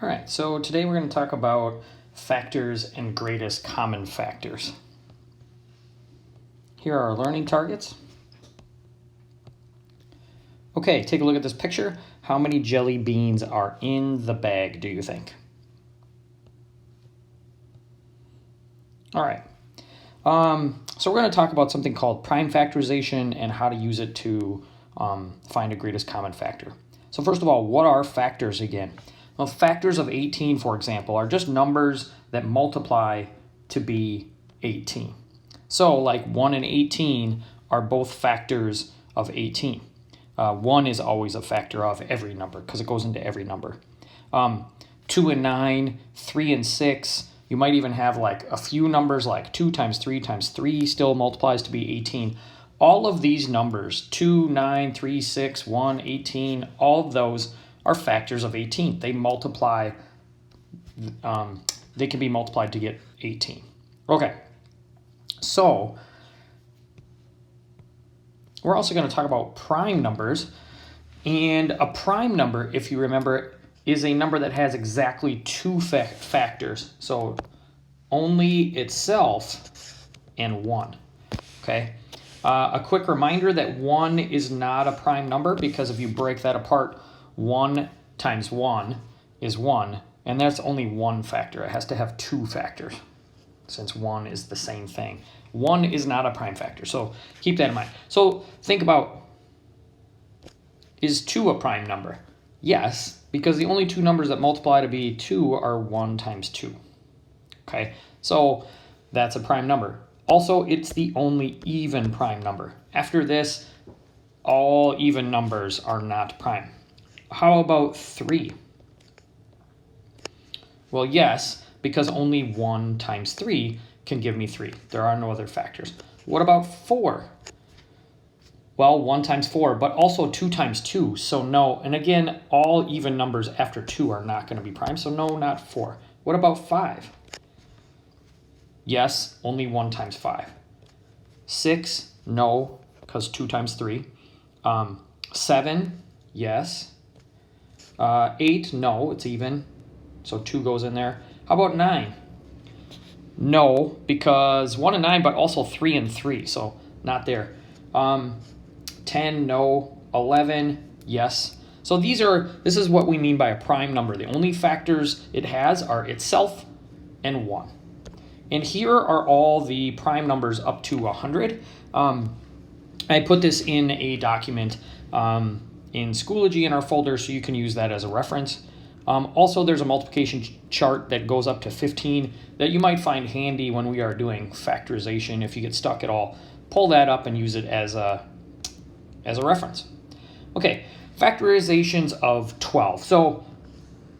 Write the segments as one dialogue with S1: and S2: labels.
S1: All right, so today we're going to talk about factors and greatest common factors. Here are our learning targets. Okay, take a look at this picture. How many jelly beans are in the bag, do you think? All right. So we're going to talk about something called prime factorization and how to use it to find a greatest common factor. So first of all, what are factors again? Well, factors of 18, for example, are just numbers that multiply to be 18. So like 1 and 18 are both factors of 18. 1 is always a factor of every number because it goes into every number. 2 and 9, 3 and 6, you might even have like a few numbers like 2 times 3 times 3 still multiplies to be 18. All of these numbers, 2, 9, 3, 6, 1, 18, all of those are factors of 18. They multiply, they can be multiplied to get 18. Okay, so we're also going to talk about prime numbers. And a prime number, if you remember, is a number that has exactly two factors. So only itself and 1. Okay. A quick reminder that 1 is not a prime number because if you break that apart, 1 times 1 is 1, and that's only one factor. It has to have two factors since 1 is the same thing. 1 is not a prime factor, so keep that in mind. So think about, is 2 a prime number? Yes, because the only two numbers that multiply to be 2 are 1 times 2. Okay, so that's a prime number. Also, it's the only even prime number. After this, all even numbers are not prime. How about 3? Well, yes, because only 1 times 3 can give me 3. There are no other factors. What about 4? Well, 1 times 4, but also 2 times 2, so no. And again, all even numbers after 2 are not going to be prime, so no, not 4. What about 5? Yes, only 1 times 5. 6, no, because 2 times 3. 7, yes. 8, no, it's even, so 2 goes in there. How about 9? No, because 1 and 9, but also 3 and 3, so not there. 10, no. 11, yes. So this is what we mean by a prime number. The only factors it has are itself and 1. And here are all the prime numbers up to 100. I put this in a document in Schoology in our folder, so you can use that as a reference. Also, there's a multiplication chart that goes up to 15 that you might find handy when we are doing factorization. If you get stuck at all, pull that up and use it as a reference. Okay, factorizations of 12. So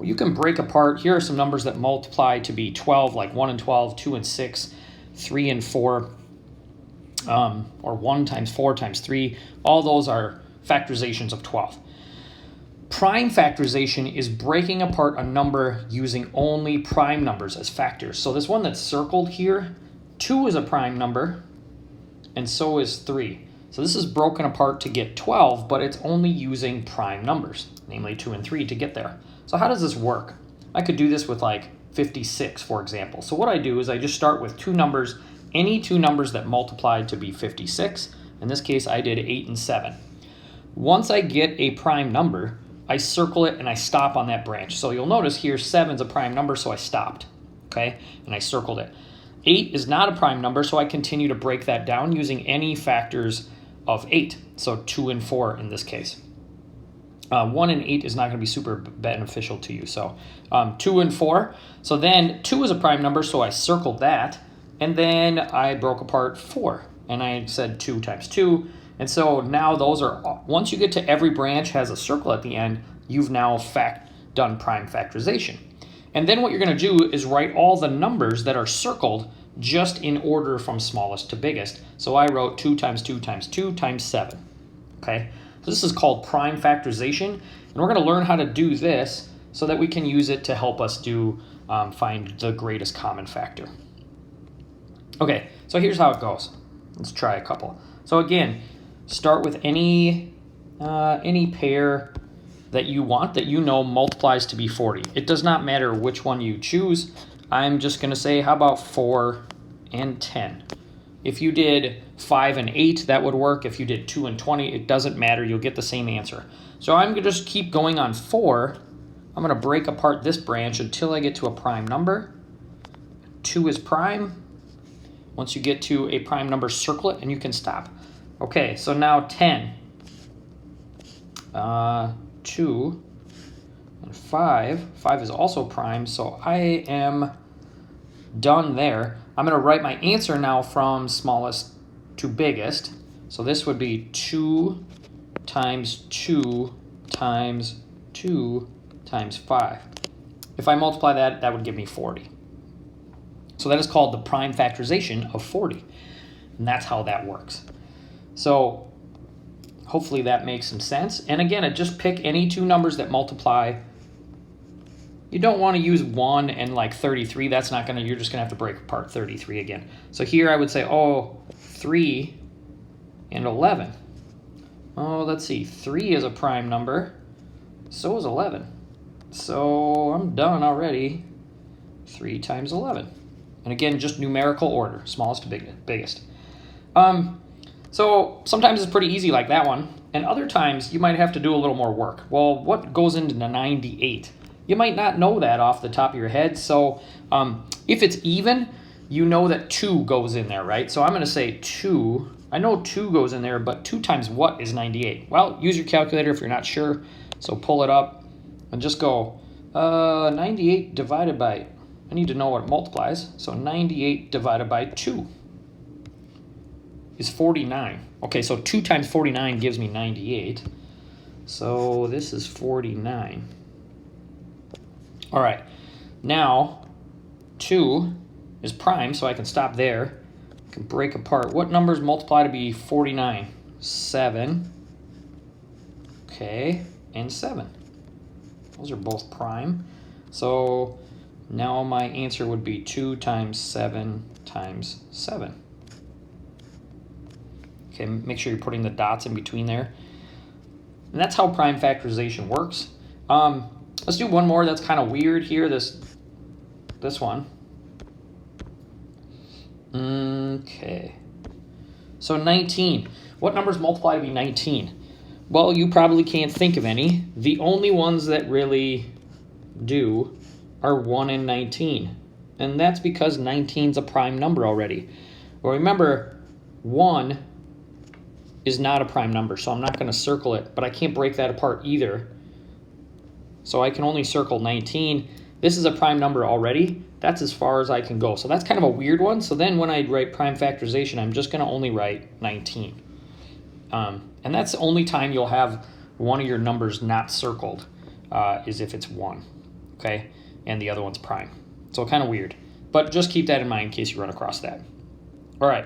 S1: you can break apart. Here are some numbers that multiply to be 12, like 1 and 12, 2 and 6, 3 and 4, or 1 times 4 times 3. All those are factorizations of 12. Prime factorization is breaking apart a number using only prime numbers as factors. So this one that's circled here, 2 is a prime number, and so is 3. So this is broken apart to get 12, but it's only using prime numbers, namely 2 and 3 to get there. So how does this work? I could do this with like 56, for example. So what I do is I just start with two numbers, any two numbers that multiplied to be 56. In this case, I did 8 and 7. Once I get a prime number, I circle it and I stop on that branch. So you'll notice here 7 is a prime number, so I stopped, okay? And I circled it. 8 is not a prime number, so I continue to break that down using any factors of 8. So 2 and 4 in this case. 1 and 8 is not going to be super beneficial to you. So 2 and 4. So then 2 is a prime number, so I circled that. And then I broke apart 4. And I said 2 times 2. And so now those are, once you get to every branch has a circle at the end, you've now done prime factorization. And then what you're going to do is write all the numbers that are circled just in order from smallest to biggest. So I wrote 2 times 2 times 2 times 7. Okay, so this is called prime factorization. And we're going to learn how to do this so that we can use it to help us find the greatest common factor. Okay, so here's how it goes. Let's try a couple. So again, start with any pair that you want, that you know multiplies to be 40. It does not matter which one you choose. I'm just going to say, how about 4 and 10? If you did 5 and 8, that would work. If you did 2 and 20, it doesn't matter. You'll get the same answer. So I'm going to just keep going on 4. I'm going to break apart this branch until I get to a prime number. 2 is prime. Once you get to a prime number, circle it, and you can stop. Okay, so now 10. 2 and 5. 5 is also prime, so I am done there. I'm going to write my answer now from smallest to biggest. So this would be 2 times 2 times 2 times 5. If I multiply that, that would give me 40. So that is called the prime factorization of 40. And that's how that works. So hopefully that makes some sense. And again, just pick any two numbers that multiply. You don't want to use 1 and like 33. That's not going to, you're just going to have to break apart 33 again. So here I would say, oh, 3 and 11. Oh, let's see. 3 is a prime number. So is 11. So I'm done already. 3 times 11. And again, just numerical order, smallest to biggest. So sometimes it's pretty easy like that one. And other times you might have to do a little more work. Well, what goes into the 98? You might not know that off the top of your head. So if it's even, you know that 2 goes in there, right? So I'm going to say 2. I know 2 goes in there, but 2 times what is 98? Well, use your calculator if you're not sure. So pull it up and just go 98 divided by, I need to know what it multiplies. So 98 divided by 2 is 49. Okay, so 2 times 49 gives me 98. So this is 49. All right, now 2 is prime, so I can stop there. I can break apart. What numbers multiply to be 49? 7. Okay, and 7. Those are both prime. So now my answer would be 2 times 7 times 7. Okay, make sure you're putting the dots in between there. And that's how prime factorization works. Let's do one more that's kind of weird here, this one. Okay. So 19. What numbers multiply to be 19? Well, you probably can't think of any. The only ones that really do are 1 and 19. And that's because 19 is a prime number already. Well, remember, 1 is not a prime number, so I'm not going to circle it, but I can't break that apart either. So I can only circle 19. This is a prime number already. That's as far as I can go. So that's kind of a weird one. So then when I write prime factorization, I'm just going to only write 19. And that's the only time you'll have one of your numbers not circled is if it's 1, okay? And the other one's prime. So kind of weird. But just keep that in mind in case you run across that. All right.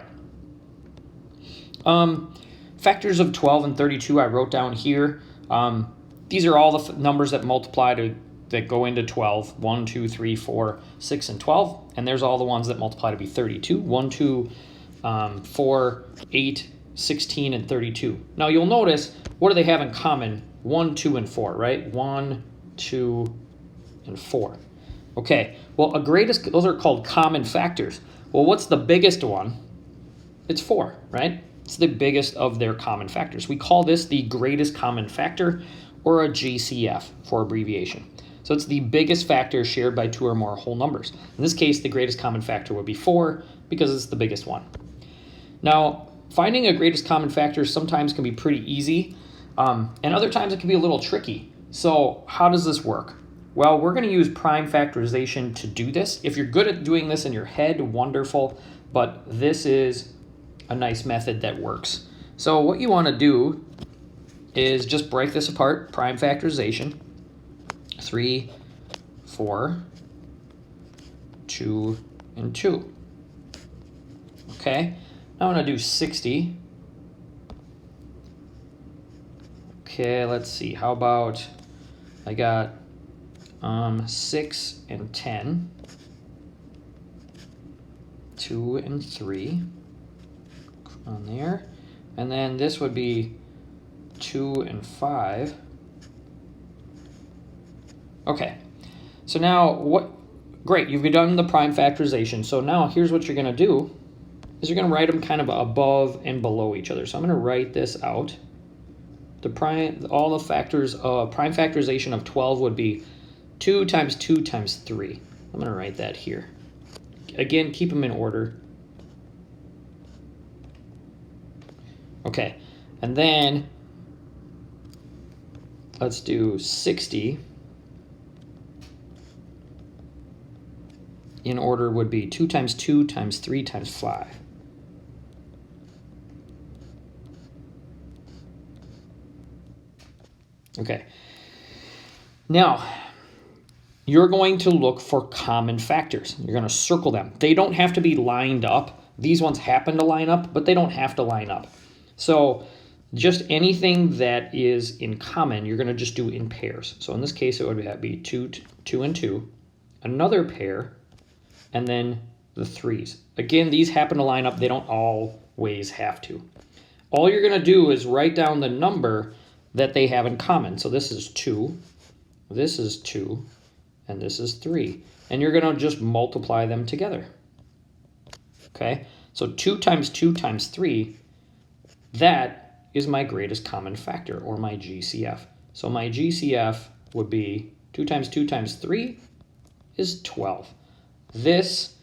S1: Factors of 12 and 32 I wrote down here. These are all the numbers that multiply that go into 12. 1, 2, 3, 4, 6, and 12. And there's all the ones that multiply to be 32. 1, 2, 4, 8, 16, and 32. Now you'll notice, what do they have in common? 1, 2, and 4, right? 1, 2, and 4. Okay, well, those are called common factors. Well, what's the biggest one? It's 4, right? It's the biggest of their common factors. We call this the greatest common factor, or a GCF for abbreviation. So it's the biggest factor shared by 2 or more whole numbers. In this case, the greatest common factor would be 4 because it's the biggest one. Now, finding a greatest common factor sometimes can be pretty easy, and other times it can be a little tricky. So how does this work? Well, we're going to use prime factorization to do this. If you're good at doing this in your head, wonderful, but this is a nice method that works. So what you want to do is just break this apart, prime factorization. 3, 4, 2, and 2. Okay, now I'm going to do 60. Okay, let's see. How about I got 6 and 10. 2 and 3 on there. And then this would be 2 and 5. Okay, so now great, you've done the prime factorization. So now here's what you're going to do is you're going to write them kind of above and below each other. So I'm going to write this out. All the factors, prime factorization of 12 would be 2 times 2 times 3. I'm going to write that here. Again, keep them in order. Okay, and then let's do 60. In order would be 2 times 2 times 3 times 5. Okay. Now, you're going to look for common factors. You're going to circle them. They don't have to be lined up. These ones happen to line up, but they don't have to line up. So just anything that is in common, you're going to just do in pairs. So in this case, it would be 2 and 2, another pair, and then the 3s. Again, these happen to line up. They don't always have to. All you're going to do is write down the number that they have in common. So this is 2, this is 2, and this is 3. And you're going to just multiply them together. Okay? So 2 times 2 times 3, that is my greatest common factor, or my GCF. So my GCF would be 2 times 2 times 3 is 12. This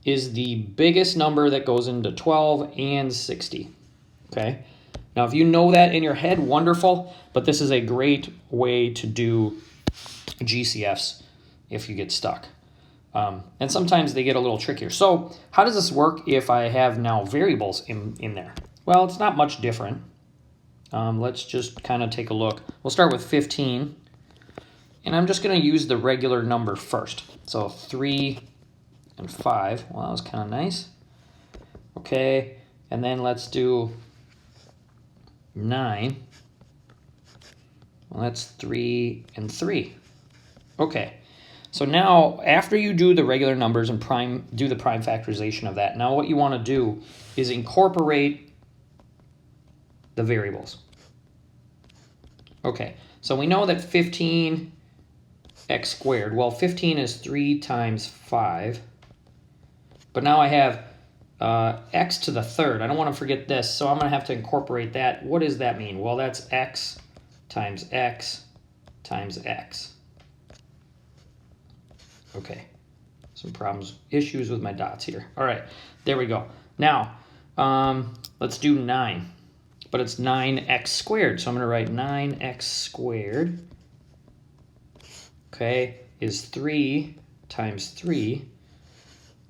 S1: is the biggest number that goes into 12 and 60. Okay? Now, if you know that in your head, wonderful, but this is a great way to do GCFs if you get stuck. And sometimes they get a little trickier. So how does this work if I have now variables in there? Well, it's not much different. Let's just kind of take a look. We'll start with 15, and I'm just going to use the regular number first. So 3 and 5. Well, that was kind of nice. Okay, and then let's do 9. Well, that's 3 and 3. Okay, so now after you do the regular numbers and do the prime factorization of that, now what you want to do is incorporate the variables. Okay, so we know that 15x squared, well, 15 is 3 times 5, but now I have x to the third. I don't want to forget this, so I'm going to have to incorporate that. What does that mean? Well, that's x times x times x. Okay, some issues with my dots here. All right, there we go. Now, let's do 9, but it's 9x squared. So I'm going to write 9x squared, okay, is 3 times 3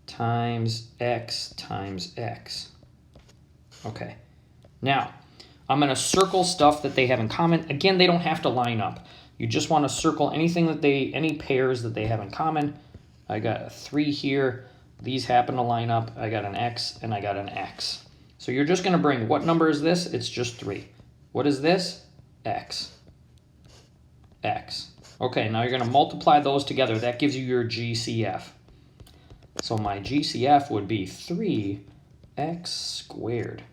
S1: times x times x. Okay, now I'm going to circle stuff that they have in common. Again, they don't have to line up. You just want to circle anything that any pairs that they have in common. I got a 3 here. These happen to line up. I got an x and I got an x. So you're just going to bring, what number is this? It's just 3. What is this? X. X. Okay, now you're going to multiply those together. That gives you your GCF. So my GCF would be 3x squared.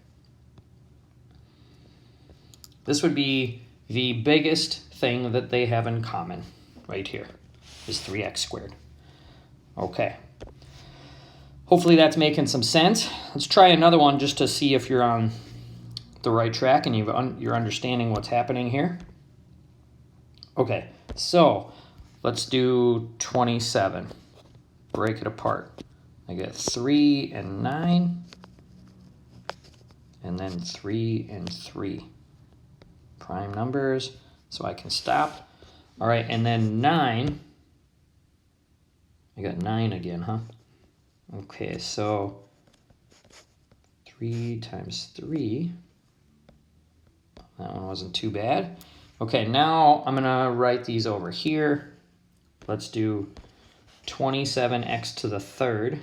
S1: This would be the biggest thing that they have in common right here is 3x squared. Okay. Hopefully that's making some sense. Let's try another one just to see if you're on the right track and you're understanding what's happening here. Okay, so let's do 27. Break it apart. I get 3 and 9, and then 3 and 3. Prime numbers, so I can stop. All right, and then 9. I got 9 again, huh? Okay, so 3 times 3. That one wasn't too bad. Okay, now I'm going to write these over here. Let's do 27x to the third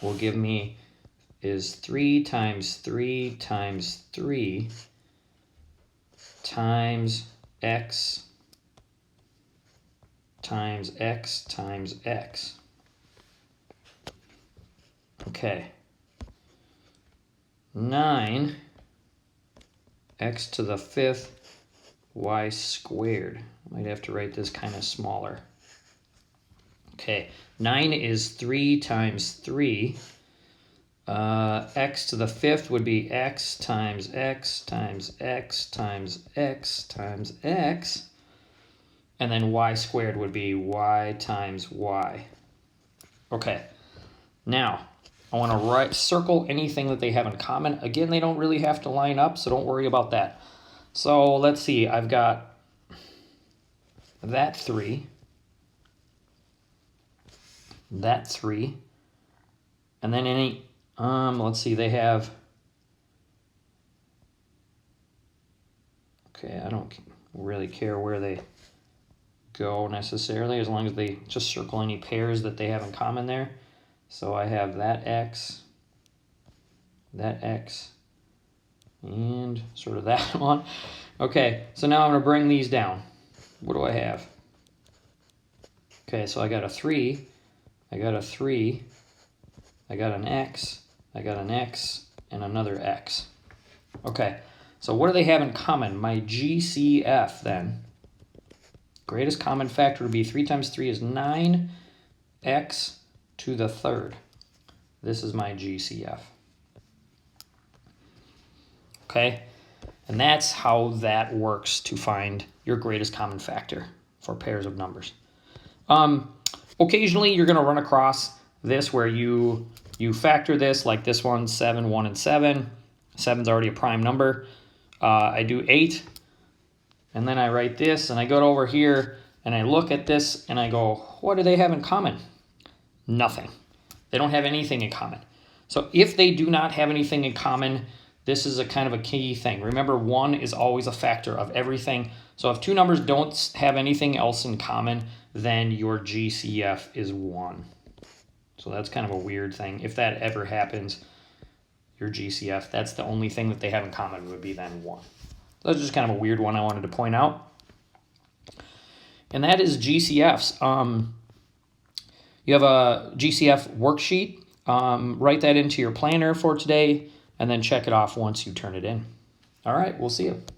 S1: will give me is 3 times 3 times 3 times x times x times x. Okay. 9 x to the 5th y squared. I might have to write this kind of smaller. Okay, 9 is 3 times 3. X to the 5th would be x times x times x times x times x. And then y squared would be y times y. Okay, now I want to circle anything that they have in common. Again, they don't really have to line up, so don't worry about that. So let's see, I've got that 3, that 3, and then any, let's see, they have, okay, I don't really care where they go necessarily, as long as they just circle any pairs that they have in common there. So I have that x, and sort of that one. Okay, so now I'm going to bring these down. What do I have? Okay, so I got a 3, I got a 3, I got an x, I got an x, and another x. Okay, so what do they have in common? My GCF then. Greatest common factor would be 3 times 3 is 9, x to the 3rd. This is my GCF. Okay, and that's how that works to find your greatest common factor for pairs of numbers. Occasionally you're going to run across this where you factor this, like this one, 7, 1, and 7. 7's already a prime number. I do 8, and then I write this, and I go over here, and I look at this, and I go, what do they have in common? Nothing. They don't have anything in common. So if they do not have anything in common, this is a kind of a key thing. Remember, 1 is always a factor of everything. So if two numbers don't have anything else in common, then your GCF is 1. So that's kind of a weird thing. If that ever happens, your GCF, that's the only thing that they have in common would be then 1. So that's just kind of a weird one I wanted to point out. And that is GCFs. You have a GCF worksheet. Write that into your planner for today, and then check it off once you turn it in. All right, we'll see you.